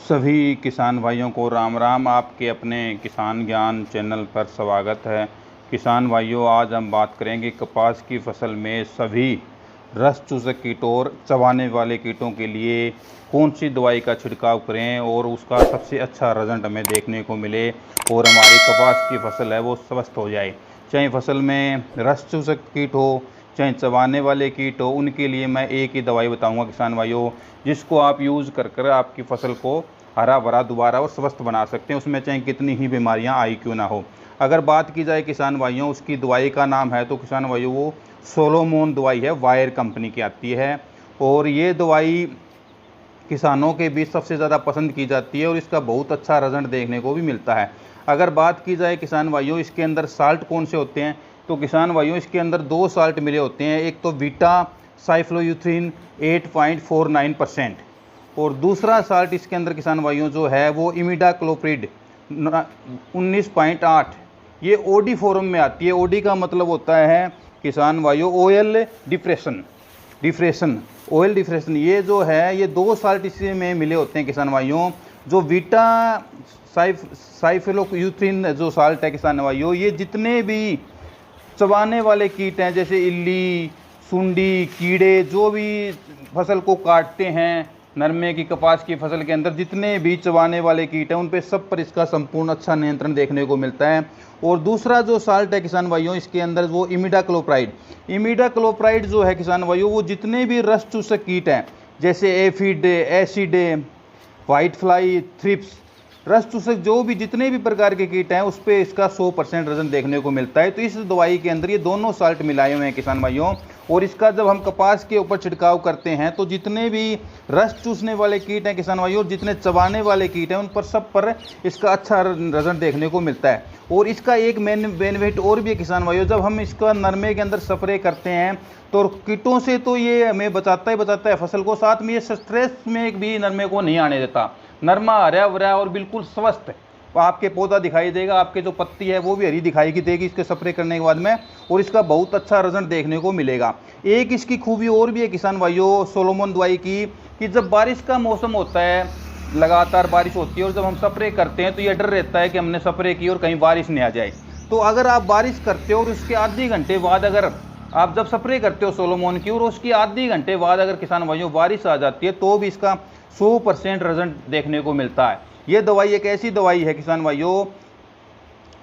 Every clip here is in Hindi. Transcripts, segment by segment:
सभी किसान भाइयों को राम राम। आपके अपने किसान ज्ञान चैनल पर स्वागत है। किसान भाइयों, आज हम बात करेंगे कपास की फसल में सभी रस चूसक कीटों और चबाने वाले कीटों के लिए कौन सी दवाई का छिड़काव करें और उसका सबसे अच्छा रिजल्ट हमें देखने को मिले और हमारी कपास की फसल है वो स्वस्थ हो जाए। चाहे फसल में रस चूसक कीट हो चाहे चबाने वाले कीट हो, उनके लिए मैं एक ही दवाई बताऊंगा किसान भाइयों, जिसको आप यूज़ कर कर आपकी फसल को हरा भरा दोबारा और स्वस्थ बना सकते हैं, उसमें चाहे कितनी ही बीमारियां आई क्यों ना हो। अगर बात की जाए किसान भाइयों, उसकी दवाई का नाम है तो किसान भाइयों वो सोलोमोन दवाई है, वायर कंपनी की आती है और ये दवाई किसानों के बीच सबसे ज़्यादा पसंद की जाती है और इसका बहुत अच्छा रिजल्ट देखने को भी मिलता है। अगर बात की जाए किसान भाइयों इसके अंदर साल्ट कौन से होते हैं, तो किसान भाइयों इसके अंदर दो साल्ट मिले होते हैं। एक तो बीटा साइफ्लोयूथ्रीन 8.49% और दूसरा साल्ट इसके अंदर किसान भाइयों जो है वो इमिडाक्लोप्रिड 19.8। ये ओडी फॉर्म में आती है। ओडी का मतलब होता है किसान भाइयों ऑयल डिफ्रेशन ऑयल डिफ्रेशन। ये जो है ये दो साल्ट इसी में मिले होते हैं किसान भाइयों। जो बीटा साइफ्लोयूथ्रीन जो साल्ट है किसान भाइयों, ये जितने भी चबाने वाले कीट हैं जैसे इल्ली, सुंडी, कीड़े जो भी फसल को काटते हैं, नरमे की कपास की फसल के अंदर जितने भी चबाने वाले कीट हैं उन पे सब पर इसका संपूर्ण अच्छा नियंत्रण देखने को मिलता है। और दूसरा जो साल्ट है किसान भाइयों इसके अंदर वो इमिडाक्लोप्राइड जो है किसान भाइयों, वो जितने भी रस चूसक कीट हैं जैसे एफिड, एसिडे, वाइट फ्लाई, थ्रिप्स, रस चूसक जो भी जितने भी प्रकार के कीट हैं उस पर इसका 100% रिजल्ट देखने को मिलता है। तो इस दवाई के अंदर ये दोनों साल्ट मिलाए हुए हैं किसान भाइयों। और इसका जब हम कपास के ऊपर छिड़काव करते हैं तो जितने भी रस चूसने वाले कीट हैं किसान भाइयों और जितने चबाने वाले कीट हैं उन पर सब पर इसका अच्छा रिजल्ट देखने को मिलता है। और इसका एक मेन बेनिफिट और भी है किसान भाइयों, जब हम इसका नरमे के अंदर स्प्रे करते हैं तो कीटों से तो ये हमें बचाता है फसल को, साथ में ये स्ट्रेस में भी नरमे को नहीं आने देता। नरमा हरा भरा और बिल्कुल स्वस्थ आपके पौधा दिखाई देगा, आपके जो पत्ती है वो भी हरी दिखाई देगी इसके स्प्रे करने के बाद में, और इसका बहुत अच्छा रिजल्ट देखने को मिलेगा। एक इसकी खूबी और भी है किसान भाइयों सोलोमोन दवाई की, कि जब बारिश का मौसम होता है, लगातार बारिश होती है और जब हम स्प्रे करते हैं तो ये डर रहता है कि हमने स्प्रे की और कहीं बारिश नहीं आ जाए। तो अगर आप बारिश करते हो और उसके आधे घंटे बाद अगर आप जब स्प्रे करते हो सोलोमोन की और उसकी आधे घंटे बाद अगर किसान भाइयों बारिश आ जाती है तो भी इसका 100% रिजल्ट देखने को मिलता है। ये दवाई एक ऐसी दवाई है किसान भाइयों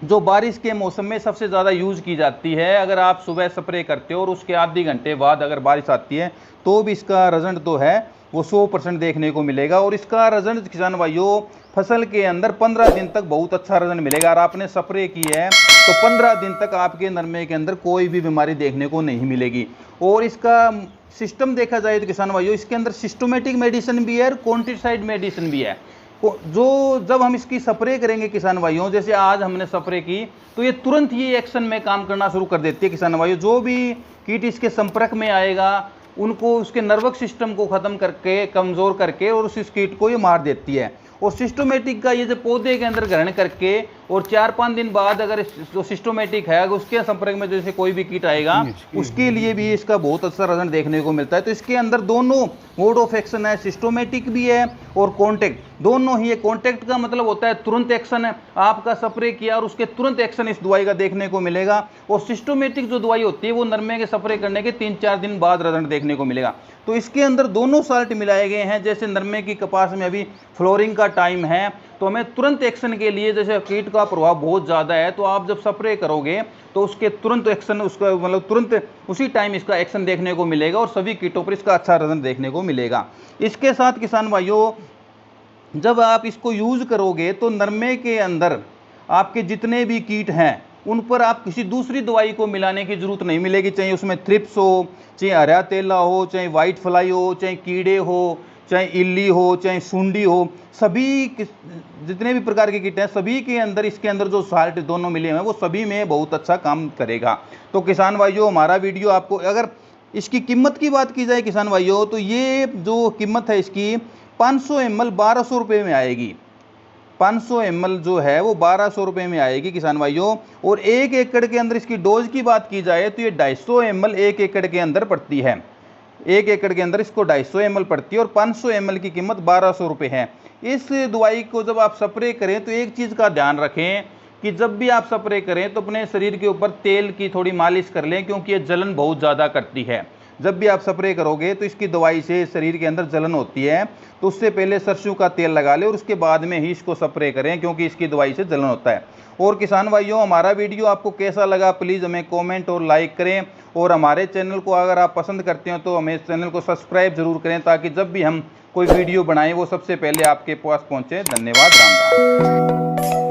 जो बारिश के मौसम में सबसे ज़्यादा यूज़ की जाती है। अगर आप सुबह स्प्रे करते हो और उसके आधे घंटे बाद अगर बारिश आती है तो भी इसका रिजल्ट तो है वो 100% देखने को मिलेगा। और इसका रिजल्ट किसान भाइयों फसल के अंदर 15 दिन तक बहुत अच्छा रिजल्ट मिलेगा। अगर आपने स्प्रे की है तो 15 दिन तक आपके नरमे के अंदर कोई भी बीमारी देखने को नहीं मिलेगी। और इसका सिस्टम देखा जाए तो किसान भाइयों इसके अंदर सिस्टोमेटिक मेडिसिन भी है और क्वांटिसाइड मेडिसिन भी है। जो जब हम इसकी स्प्रे करेंगे किसान भाइयों, जैसे आज हमने स्प्रे की तो ये तुरंत ही एक्शन में काम करना शुरू कर देती है किसान भाइयों। जो भी कीट इसके संपर्क में आएगा उनको उसके नर्वस सिस्टम को ख़त्म करके कमज़ोर करके और उस कीट को ये मार देती है। और सिस्टोमेटिक का ये जो पौधे के अंदर ग्रहण करके और 4-5 दिन बाद अगर जो सिस्टोमेटिक है उसके संपर्क में जैसे कोई भी कीट आएगा उसके लिए भी इसका बहुत अच्छा रिजल्ट देखने को मिलता है। तो इसके अंदर दोनों मोड ऑफ एक्शन है, सिस्टोमेटिक भी है और कॉन्टैक्ट दोनों ही है। कॉन्टैक्ट का मतलब होता है तुरंत एक्शन है, आपका स्प्रे किया और उसके तुरंत एक्शन इस दवाई का देखने को मिलेगा। और सिस्टोमेटिक जो दवाई होती है वो नरमे के स्प्रे करने के 3-4 दिन बाद रिजल्ट देखने को मिलेगा। तो इसके अंदर दोनों साल्ट मिलाए गए हैं। जैसे नरमे की कपास में अभी फ्लोरिंग का टाइम है तो हमें तुरंत एक्शन के लिए, जैसे कीट का प्रभाव बहुत ज़्यादा है तो आप जब स्प्रे करोगे तो उसके तुरंत एक्शन उसका मतलब तुरंत उसी टाइम इसका एक्शन देखने को मिलेगा और सभी कीटों पर इसका अच्छा रिजल्ट देखने को मिलेगा। इसके साथ किसान भाइयों जब आप इसको यूज़ करोगे तो नरमे के अंदर आपके जितने भी कीट हैं उन पर आप किसी दूसरी दवाई को मिलाने की ज़रूरत नहीं मिलेगी। चाहे उसमें थ्रिप्स हो, चाहे हरा तेला हो, चाहे वाइट फ्लाई हो, चाहे कीड़े हो, चाहे इल्ली हो, चाहे सुंडी हो, सभी जितने भी प्रकार के कीट हैं सभी के अंदर इसके अंदर जो साल्ट दोनों मिले हुए हैं वो सभी में बहुत अच्छा काम करेगा। तो किसान भाइयों हमारा वीडियो आपको, अगर इसकी कीमत की बात की जाए किसान भाइयों तो ये जो कीमत है इसकी 500 ml 1200 रुपये में आएगी। 500 ml जो है वो 1200 रुपये में आएगी किसान भाइयों। और 1 एकड़ के अंदर इसकी डोज की बात की जाए तो ये 250 ml 1 एकड़ के अंदर पड़ती है। 1 एकड़ के अंदर इसको 250 ml पड़ती है और 500 ml की कीमत 1200 रुपये है। इस दवाई को जब आप स्प्रे करें तो एक चीज़ का ध्यान रखें कि जब भी आप स्प्रे करें तो अपने शरीर के ऊपर तेल की थोड़ी मालिश कर लें, क्योंकि ये जलन बहुत ज़्यादा करती है। जब भी आप स्प्रे करोगे तो इसकी दवाई से शरीर के अंदर जलन होती है, तो उससे पहले सरसों का तेल लगा लें और उसके बाद में ही इसको स्प्रे करें, क्योंकि इसकी दवाई से जलन होता है। और किसान भाइयों, हमारा वीडियो आपको कैसा लगा प्लीज़ हमें कमेंट और लाइक करें, और हमारे चैनल को अगर आप पसंद करते हो तो हमें चैनल को सब्सक्राइब जरूर करें, ताकि जब भी हम कोई वीडियो बनाएं वो सबसे पहले आपके पास पहुँचे। धन्यवाद। राम राम।